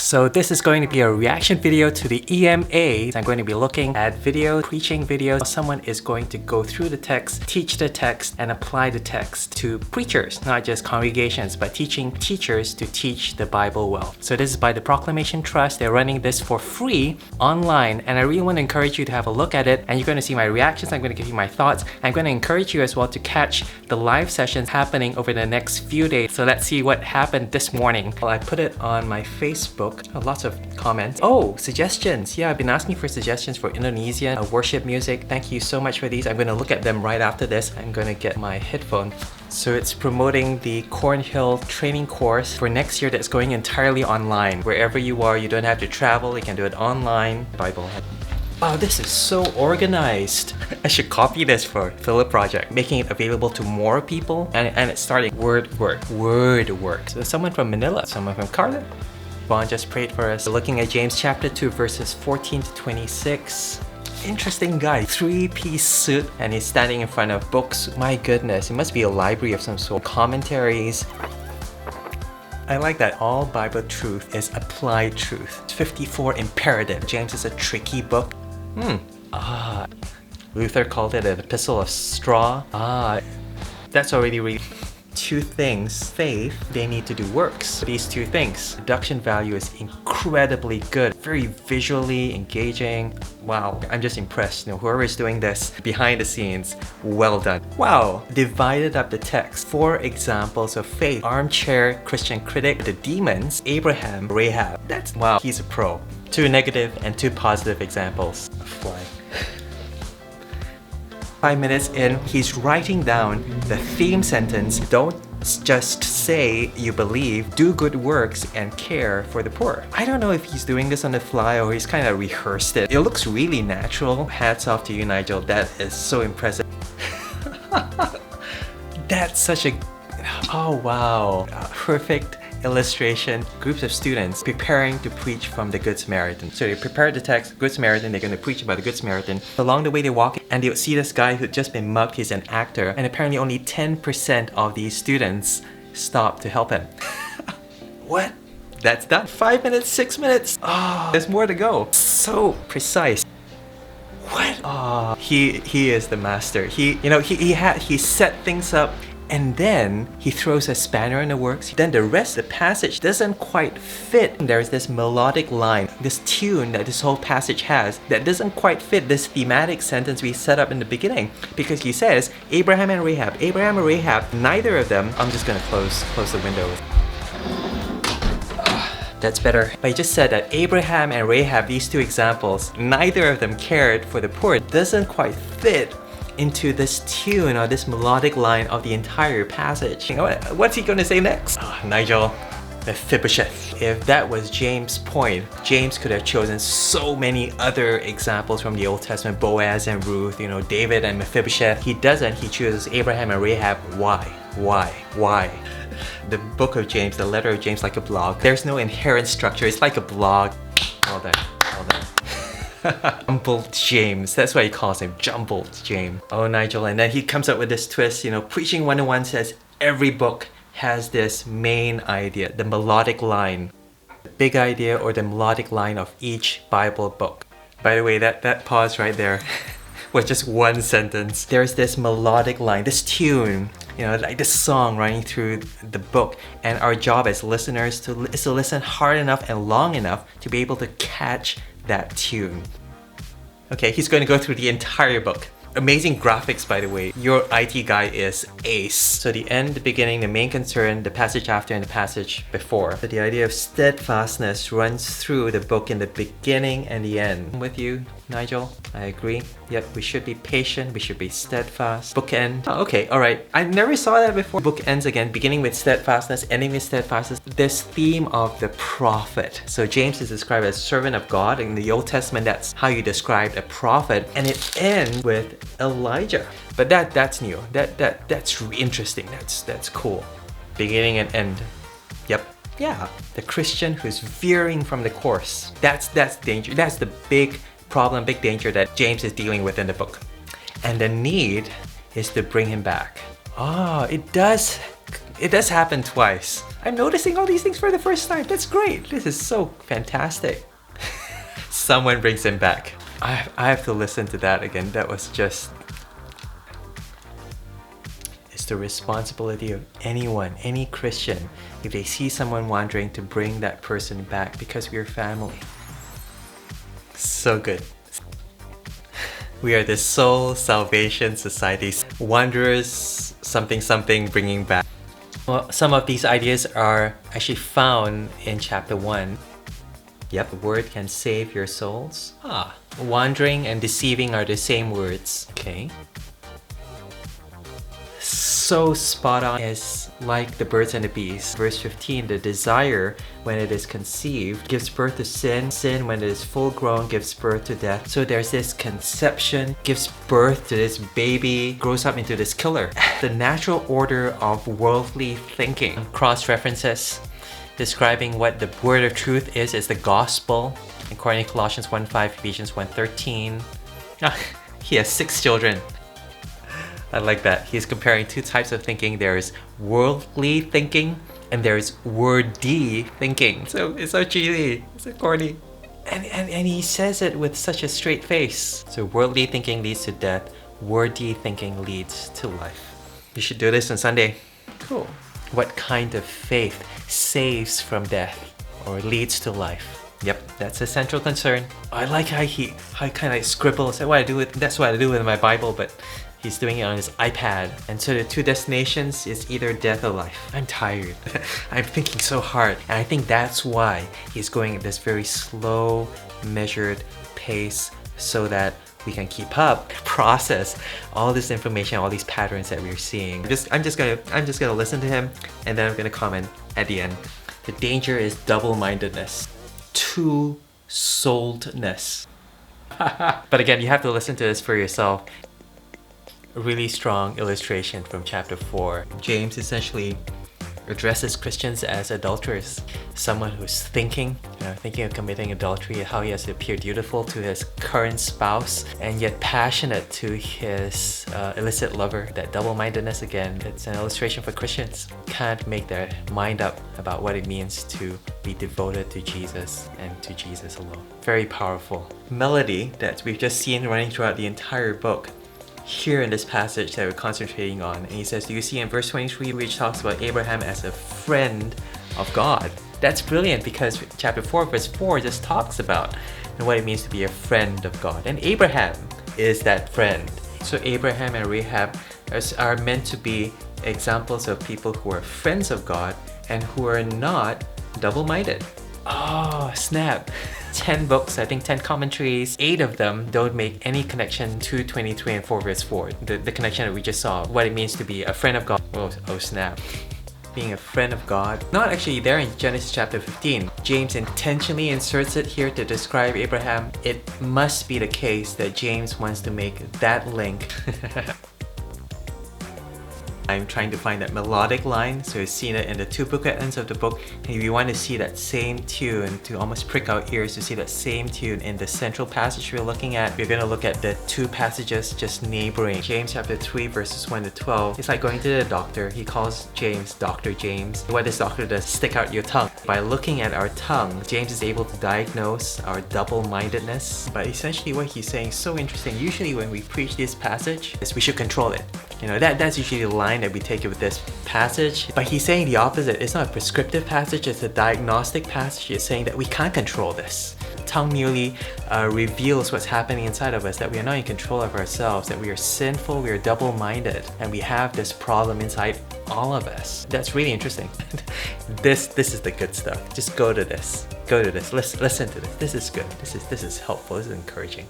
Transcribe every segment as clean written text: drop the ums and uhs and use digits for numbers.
So this is going to be a reaction video to the EMA. I'm going to be looking at preaching videos. Someone is going to go through the text, teach the text, and apply the text to preachers, not just congregations, but teaching teachers to teach the Bible well. So this is by the Proclamation Trust. They're running this for free online, and I really want to encourage you to have a look at it, and you're going to see my reactions. I'm going to give you my thoughts. I'm going to encourage you as well to catch the live sessions happening over the next few days. So let's see what happened this morning. Well, I put it on my Facebook. Oh, lots of comments. Oh, suggestions. Yeah, I've been asking for suggestions for Indonesian worship music. Thank you so much for these. I'm going to look at them right after this. I'm going to get my headphone. So it's promoting the Cornhill training course for next year that's going entirely online. Wherever you are, you don't have to travel. You can do it online. Bible. Wow, this is so organized. I should copy this for Philip Project, making it available to more people. And it's starting word work. So someone from Manila, someone from Carla. Vaughn just prayed for us. We're looking at James chapter 2, verses 14 to 26. Interesting guy, three-piece suit, and he's standing in front of books. My goodness, it must be a library of some sort. Commentaries. I like that all Bible truth is applied truth. 54 imperative. James is a tricky book. Luther called it an epistle of straw. That's already really... Two things. Faith, they need to do works. These two things. Production value is incredibly good. Very visually engaging. Wow, I'm just impressed. Whoever is doing this behind the scenes, well done. Wow, divided up the text. 4 examples of faith. Armchair Christian critic, the demons, Abraham, Rahab. Wow, he's a pro. 2 negative and 2 positive examples. Fly. 5 minutes in, he's writing down the theme sentence. Don't just say you believe, do good works and care for the poor. I don't know if he's doing this on the fly or he's kind of rehearsed it. It looks really natural. Hats off to you, Nigel. That is so impressive. That's such a... Oh wow. Perfect illustration. Groups of students preparing to preach from the Good Samaritan. So they prepared the text, Good Samaritan, they're going to preach about the Good Samaritan. Along the way they walk and they'll see this guy who'd just been mugged. He's an actor, and apparently only 10% of these students stop to help him. What? That's done. 5 minutes, 6 minutes. Oh, there's more to go. So precise. What? Oh, he is the master. He set things up, and then he throws a spanner in the works. Then the rest of the passage doesn't quite fit. There's this melodic line, this tune that this whole passage has that doesn't quite fit this thematic sentence we set up in the beginning. Because he says, Abraham and Rahab, neither of them... I'm just gonna close the window. That's better. But he just said that Abraham and Rahab, these 2 examples, neither of them cared for the poor. It doesn't quite fit into this tune or this melodic line of the entire passage. What's he gonna say next? Nigel, Mephibosheth. If that was James' point, James could have chosen so many other examples from the Old Testament, Boaz and Ruth, David and Mephibosheth. He doesn't. He chooses Abraham and Rahab. Why? The book of James, the letter of James, like a blog. There's no inherent structure. It's like a blog. Well done. Jumbled James. That's why he calls him Jumbled James. Oh, Nigel. And then he comes up with this twist. Preaching 101 says every book has this main idea, the melodic line. The big idea or the melodic line of each Bible book. By the way, that pause right there was just one sentence. There's this melodic line, this tune, like this song running through the book. And our job as listeners is to listen hard enough and long enough to be able to catch that tune. Okay, he's going to go through the entire book. Amazing graphics, by the way. Your IT guy is ace. So the end, the beginning, the main concern, the passage after, and the passage before. So the idea of steadfastness runs through the book in the beginning and the end. I'm with you, Nigel. I agree. Yep, we should be patient. We should be steadfast. Bookend. Oh, okay, alright. I never saw that before. Book ends again, beginning with steadfastness, ending with steadfastness. This theme of the prophet. So James is described as servant of God. In the Old Testament, that's how you describe a prophet. And it ends with Elijah. But that's new. That's interesting. That's cool. Beginning and end. Yep. Yeah. The Christian who's veering from the course. That's danger. That's the big problem, big danger that James is dealing with in the book. And the need is to bring him back. It does It does happen twice. I'm noticing all these things for the first time. That's great. This is so fantastic. Someone brings him back. I have to listen to that again. That was just... It's the responsibility of anyone, any Christian, if they see someone wandering, to bring that person back because we are family. So good. We are the Soul Salvation Society. Wanderers, something something, bringing back. Well, some of these ideas are actually found in chapter 1. Yep, the word can save your souls. Wandering and deceiving are the same words. Okay. So spot on. Is like the birds and the bees. Verse 15, the desire when it is conceived gives birth to sin. Sin when it is full grown gives birth to death. So there's this conception, gives birth to this baby, grows up into this killer. The natural order of worldly thinking. Cross references describing what the word of truth is the gospel. According to Colossians 1:5, Ephesians 1:13. He has 6 children. I like that. He's comparing 2 types of thinking. There's worldly thinking and there's wordy thinking. So it's so cheesy. It's so corny. And he says it with such a straight face. So worldly thinking leads to death. Wordy thinking leads to life. You should do this on Sunday. Cool. What kind of faith saves from death or leads to life? Yep, that's a central concern. I like how he kind of scribbles. That's what I do with my Bible, but he's doing it on his iPad. And so the 2 destinations is either death or life. I'm tired. I'm thinking so hard. And I think that's why he's going at this very slow, measured pace so that we can keep up, process all this information, all these patterns that we're seeing. I'm just gonna listen to him, and then I'm gonna comment at the end. The danger is double-mindedness, two-souledness. But again, you have to listen to this for yourself. A really strong illustration from chapter 4. James essentially addresses Christians as adulterers. Someone who's thinking of committing adultery, how he has to appear dutiful to his current spouse and yet passionate to his illicit lover. That double-mindedness, again, it's an illustration for Christians. Can't make their mind up about what it means to be devoted to Jesus and to Jesus alone. Very powerful. Melody that we've just seen running throughout the entire book. Here in this passage that we're concentrating on, and he says, do you see in verse 23, which talks about Abraham as a friend of God? That's brilliant because chapter 4 verse 4 just talks about what it means to be a friend of God, and Abraham is that friend. So Abraham and Rahab are meant to be examples of people who are friends of God and who are not double-minded. Oh, snap. 10 books, I think 10 commentaries, 8 of them don't make any connection to 23 and 4 verse 4. The connection that we just saw, what it means to be a friend of God. Oh snap. Being a friend of God. Not actually there in Genesis chapter 15. James intentionally inserts it here to describe Abraham. It must be the case that James wants to make that link. I'm trying to find that melodic line, so you've seen it in the 2 bookends of the book. And if you want to see that same tune, to almost prick our ears to see that same tune in the central passage we're looking at, we're going to look at the 2 passages just neighboring. James chapter 3 verses 1 to 12. It's like going to the doctor. He calls James Dr. James. What this doctor does, stick out your tongue. By looking at our tongue, James is able to diagnose our double-mindedness. But essentially what he's saying is so interesting. Usually when we preach this passage, is we should control it. That's usually the line that we take with this passage. But he's saying the opposite. It's not a prescriptive passage, it's a diagnostic passage. It's saying that we can't control this. Tongue merely reveals what's happening inside of us, that we are not in control of ourselves, that we are sinful, we are double-minded, and we have this problem inside all of us. That's really interesting. This is the good stuff. Just go to this. Go to this. Listen to this. This is good. This is helpful. This is encouraging.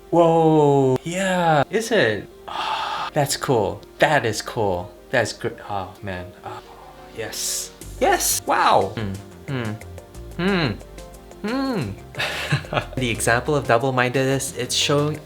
Whoa, yeah, is it? Oh, that's cool. That is cool. That's good. Oh man. Oh, yes. Yes. Wow. The example of double-mindedness, it's shown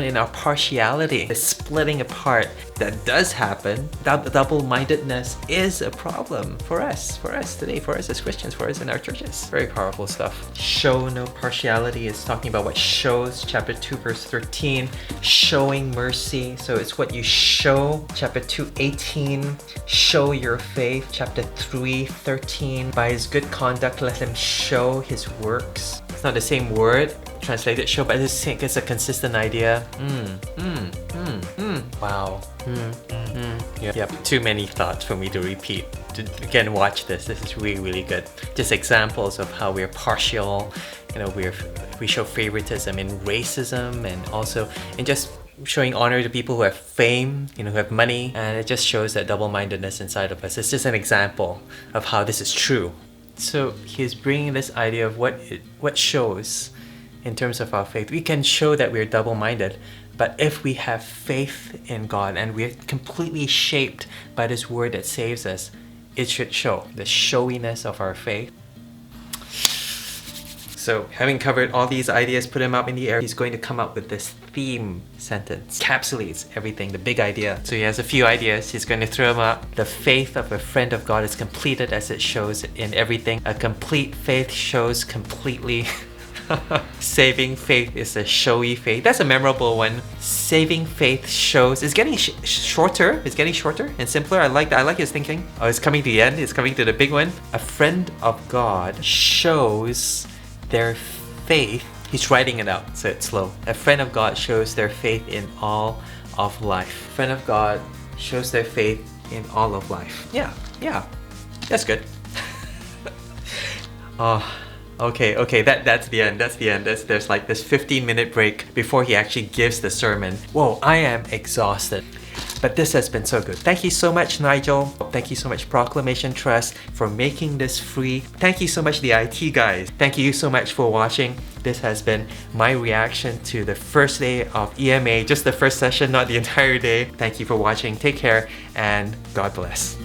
in our partiality. The splitting apart that does happen. Double-mindedness is a problem for us today, for us as Christians, for us in our churches. Very powerful stuff. Show no partiality is talking about what shows, chapter 2, verse 13. Showing mercy, so it's what you show. Chapter 2:18. Show your faith. Chapter 3:13. By his good conduct, let him show his works. It's not the same word translated show, but it's a consistent idea. Wow. Yep. Too many thoughts for me to repeat. Again, watch this. This is really, really good. Just examples of how we're partial. You know, we show favoritism in racism, and also in just showing honor to people who have fame, you know, who have money, and it just shows that double-mindedness inside of us. It's just an example of how this is true. So he's bringing this idea of what shows in terms of our faith. We can show that we're double-minded, but if we have faith in God and we're completely shaped by this word that saves us, it should show the showiness of our faith. So having covered all these ideas, put him up in the air, he's going to come up with this theme sentence. Encapsulates everything, the big idea. So he has a few ideas. He's going to throw them up. The faith of a friend of God is completed as it shows in everything. A complete faith shows completely. Saving faith is a showy faith. That's a memorable one. Saving faith shows. It's getting shorter. It's getting shorter and simpler. I like that. I like his thinking. Oh, it's coming to the end. It's coming to the big one. A friend of God shows their faith. He's writing it out, so it's slow. A friend of God shows their faith in all of life. Friend of God shows their faith in all of life. Yeah, that's good. Okay, that's the end. There's like this 15-minute break before he actually gives the sermon. Whoa, I am exhausted. But this has been so good. Thank you so much, Nigel. Thank you so much, Proclamation Trust, for making this free. Thank you so much, the IT guys. Thank you so much for watching. This has been my reaction to the first day of EMA, just the first session, not the entire day. Thank you for watching. Take care, and God bless.